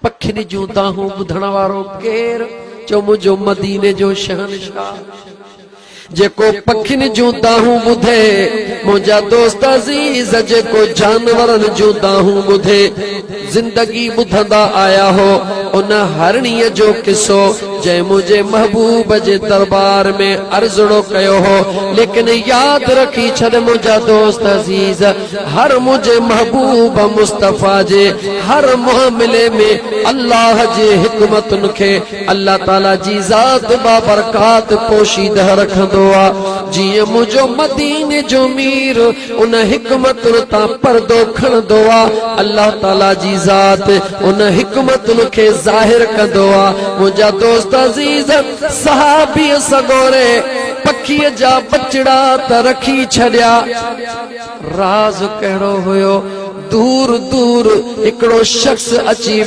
पखिन जूं दाहूं ॿुधण वारो केर चो मुझो मदीने जो शहनशाह जेको पखिन जूं दाहूं ॿुधे मुंहिंजा दोस्त अज़ीज़ जेको जानवरन जूं दाहूं ॿुधे जिंदगी ॿुधंदा आया हो उन हरणीअ जो किस्सो जंहिं मुझे महबूब जे दरबार में अर्ज़ड़ो कयो हो लेकिन याद रखी छॾ मुंहिंजा दोस्त अज़ीज़ हर मुझे महबूब मुस्तफ़ा जे हर मुआमिले में अल्लाह जे हिकमतुन खे अल्लाह ताला जी ज़ात बाबरकात पोशीदह रखंदो आ जीअं मुझो मदीने जो मीर उन हिकमतुन तां पर्दो खणंदो आ अल्लाह ताला जी ज़ात उन हिकमतुन खे ज़ाहिर कंदो आ मुंहिंजा दोस्त अज़ीज़ सहाबी सगोरे पखीअ जा बचड़ा त रखी छॾिया राज़ कहिड़ो हुयो दूर दूर हिकिड़ो शख्स अची